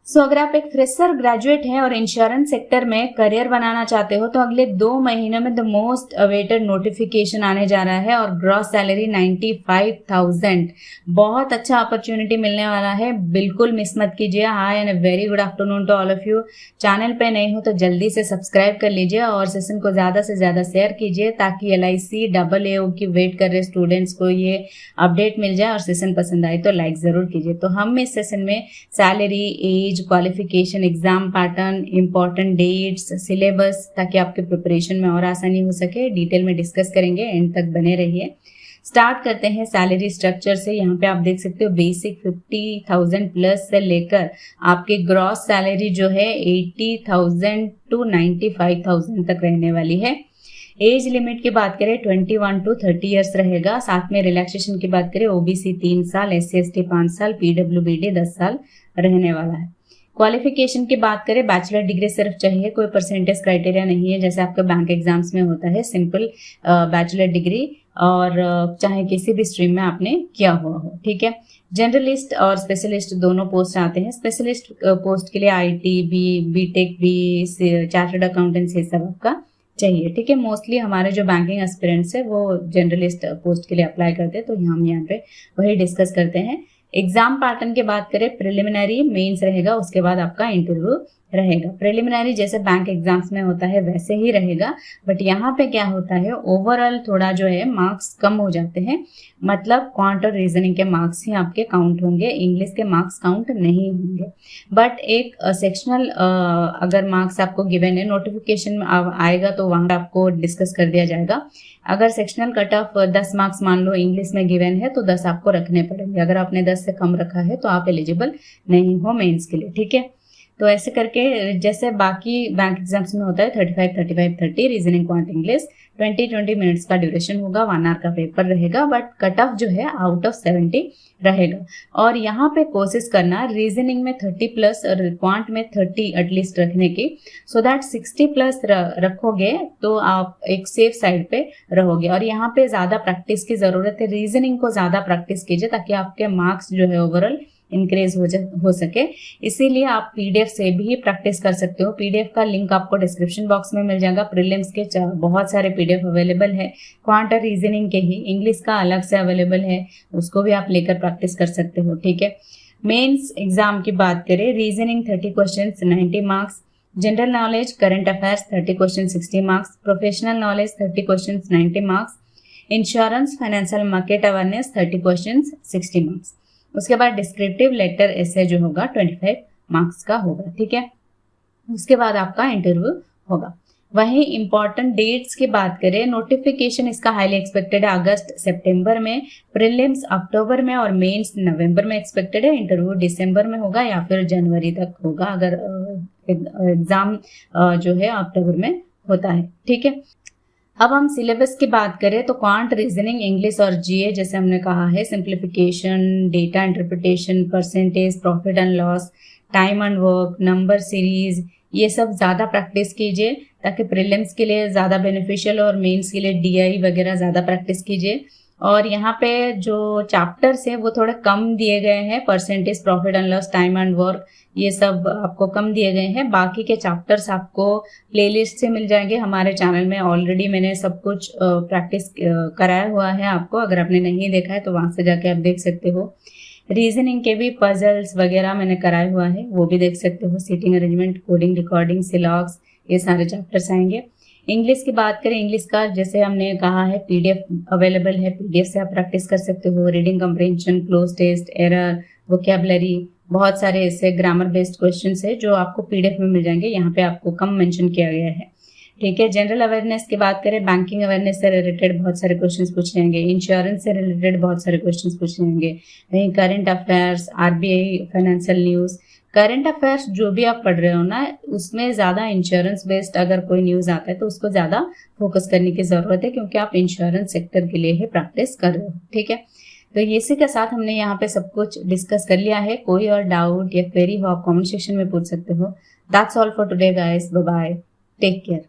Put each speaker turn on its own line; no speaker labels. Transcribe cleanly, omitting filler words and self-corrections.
अगर आप एक फ्रेशर ग्रेजुएट हैं और इंश्योरेंस सेक्टर में करियर बनाना चाहते हो तो अगले 2 महीनों में द मोस्ट अवेटेड नोटिफिकेशन आने जा रहा है और ग्रॉस सैलरी 95,000। बहुत अच्छा अपॉर्चुनिटी मिलने वाला है, बिल्कुल मिस मत कीजिए। Hi and very good afternoon to all of you. Channel पे नए हो तो जल्दी से सब्सक्राइब कर लीजिए और सेशन को ज़्यादा से ज़्यादा शेयर कीजिए ताकि LIC AAO की वेट कर रहे स्टूडेंट्स को ये अपडेट मिल जाए और सेशन पसंद आए तो लाइक ज़रूर कीजिए। तो हम इस सेशन में salary, age, qualification, exam pattern, important dates, syllabus, ताकि आपके प्रिपरेशन में और आसानी हो सके डिटेल में डिस्कस करेंगे। एंड तक बने रहिए। स्टार्ट करते हैं सैलरी स्ट्रक्चर से। यहाँ पे आप देख सकते हो बेसिक 50,000 प्लस से लेकर आपकी ग्रॉस सैलरी जो है 80,000 टू 95,000 तक रहने वाली है। एज लिमिट की बात करें 21 टू 30 ईयर्स रहेगा। साथ में रिलैक्सेशन की बात करें OBC 3 साल, SC/ST 5 साल, PWBD 10 साल रहने वाला है। क्वालिफिकेशन की बात करें बैचलर डिग्री सिर्फ चाहिए, कोई परसेंटेज क्राइटेरिया नहीं है जैसे आपके बैंक एग्जाम्स में होता है। सिंपल बैचलर डिग्री और चाहे किसी भी स्ट्रीम में आपने किया हुआ हो, ठीक है। जनरलिस्ट और स्पेशलिस्ट दोनों पोस्ट आते हैं। स्पेशलिस्ट पोस्ट के लिए IT, BTech, चार्टर्ड अकाउंटेंट्स ये सब आपका चाहिए, ठीक है। मोस्टली हमारे जो बैंकिंग एस्पिरेंट्स है वो जनरलिस्ट पोस्ट के लिए अप्लाई करते हैं, तो हम यहाँ पे वही डिस्कस करते हैं। एग्जाम पैटर्न की बात करें प्रिलिमिनरी, मेंस रहेगा, उसके बाद आपका इंटरव्यू रहेगा। प्रिलिमिनरी जैसे बैंक एग्जाम्स में होता है वैसे ही रहेगा, बट यहाँ पे क्या होता है ओवरऑल थोड़ा जो है मार्क्स कम हो जाते हैं। मतलब क्वांट और रीजनिंग के मार्क्स ही आपके काउंट होंगे, इंग्लिश के मार्क्स काउंट नहीं होंगे। बट एक सेक्शनल अगर मार्क्स आपको गिवन है, नोटिफिकेशन में आएगा तो वहाँ आपको डिस्कस कर दिया जाएगा। अगर सेक्शनल कट ऑफ 10 मार्क्स मान लो इंग्लिश में गिवन है तो 10 आपको रखने पड़ेंगे। अगर आपने 10 से कम रखा है तो आप एलिजिबल नहीं हो मेंस के लिए, ठीक है। तो ऐसे करके जैसे बाकी बैंक एग्जाम्स में होता है 35-35-30, रीजनिंग, क्वांट, इंग्लिश 20-20 मिनट्स का ड्यूरेशन होगा, 1 आवर का पेपर रहेगा, बट कट ऑफ जो है आउट ऑफ 70 रहेगा। और यहाँ पे कोशिश करना रीजनिंग में 30 प्लस और क्वांट में 30 एटलीस्ट रखने की, सो दैट 60 प्लस रखोगे तो आप एक सेफ साइड पे रहोगे। और यहाँ पे ज्यादा प्रैक्टिस की जरूरत है, रीजनिंग को ज्यादा प्रैक्टिस कीजिए ताकि आपके मार्क्स जो है ओवरऑल इंक्रीज हो सके। इसीलिए आप PDF से भी प्रैक्टिस कर सकते हो। PDF का लिंक आपको डिस्क्रिप्शन बॉक्स में मिल जाएगा। प्रीलिम्स के बहुत सारे PDF अवेलेबल है, क्वांट और रीजनिंग के ही, इंग्लिश का अलग से अवेलेबल है, उसको भी आप लेकर प्रैक्टिस कर सकते हो, ठीक है। मेंस एग्जाम की बात करें, reasoning 30 question 90 marks, general knowledge, current affairs 30 question 60 marks, professional knowledge 30 question 90 marks, insurance, financial market awareness 30 question 60 marks. उसके बाद डिस्क्रिप्टिव लेटर ऐसे जो होगा 25 मार्क्स का होगा, ठीक है। उसके बाद आपका इंटरव्यू होगा। वहीं इंपॉर्टेंट डेट्स की बात करें, नोटिफिकेशन इसका हाईली एक्सपेक्टेड है अगस्त सितंबर में, प्रीलिम्स अक्टूबर में और मेंस नवंबर में एक्सपेक्टेड है। इंटरव्यू दिसंबर में होगा या फिर जनवरी तक होगा अगर एग्जाम जो है अक्टूबर में होता है, ठीक है। अब हम सिलेबस की बात करें तो क्वांट, रीजनिंग, इंग्लिश और GA जैसे हमने कहा है, simplification, data interpretation, percentage, profit and loss, time and work, number series, ये सब ज़्यादा प्रैक्टिस कीजिए ताकि प्रीलिम्स के लिए ज़्यादा बेनिफिशियल और मेंस के लिए DI वगैरह ज़्यादा प्रैक्टिस कीजिए। और यहाँ पे जो चैप्टर्स है वो थोड़े कम दिए गए हैं, percentage, profit and loss, time and work, ये सब आपको कम दिए गए हैं। बाकी के चैप्टर्स आपको प्लेलिस्ट से मिल जाएंगे। हमारे चैनल में ऑलरेडी मैंने सब कुछ प्रैक्टिस कराया हुआ है आपको, अगर आपने नहीं देखा है तो वहां से जाके आप देख सकते हो। रीजनिंग के भी पजल्स वगैरह मैंने कराया हुआ है, वो भी देख सकते हो। सीटिंग अरेंजमेंट, कोडिंग, रिकॉर्डिंग, सिलॉग्स, ये सारे चैप्टर्स आएंगे। इंग्लिश की बात करें, इंग्लिश का जैसे हमने कहा है PDF अवेलेबल है, PDF से आप प्रैक्टिस कर सकते हो। Reading comprehension, cloze test, error, vocabulary, बहुत सारे ऐसे ग्रामर बेस्ड क्वेश्चंस है जो आपको PDF में मिल जाएंगे, यहाँ पे आपको कम मेंशन किया गया है, ठीक है। जनरल अवेयरनेस की बात करें, बैंकिंग अवेयरनेस से रिलेटेड बहुत सारे क्वेश्चंस पूछे जाएंगे, इंश्योरेंस से रिलेटेड बहुत सारे क्वेश्चंस पूछे जाएंगे, वहीं current affairs, RBI financial news. Current affairs जो भी आप पढ़ रहे हो ना, उसमें ज़्यादा इंश्योरेंस बेस्ड अगर कोई न्यूज़ आता है तो उसको ज़्यादा फोकस करने की ज़रूरत है, क्योंकि आप इंश्योरेंस सेक्टर के लिए ही प्रैक्टिस कर रहे हो, ठीक है। तो इसी के साथ हमने यहाँ पे सब कुछ डिस्कस कर लिया है। कोई और डाउट या क्वेरी हो आप कमेंट सेक्शन में पूछ सकते हो। That's all for today guys, bye bye, take care.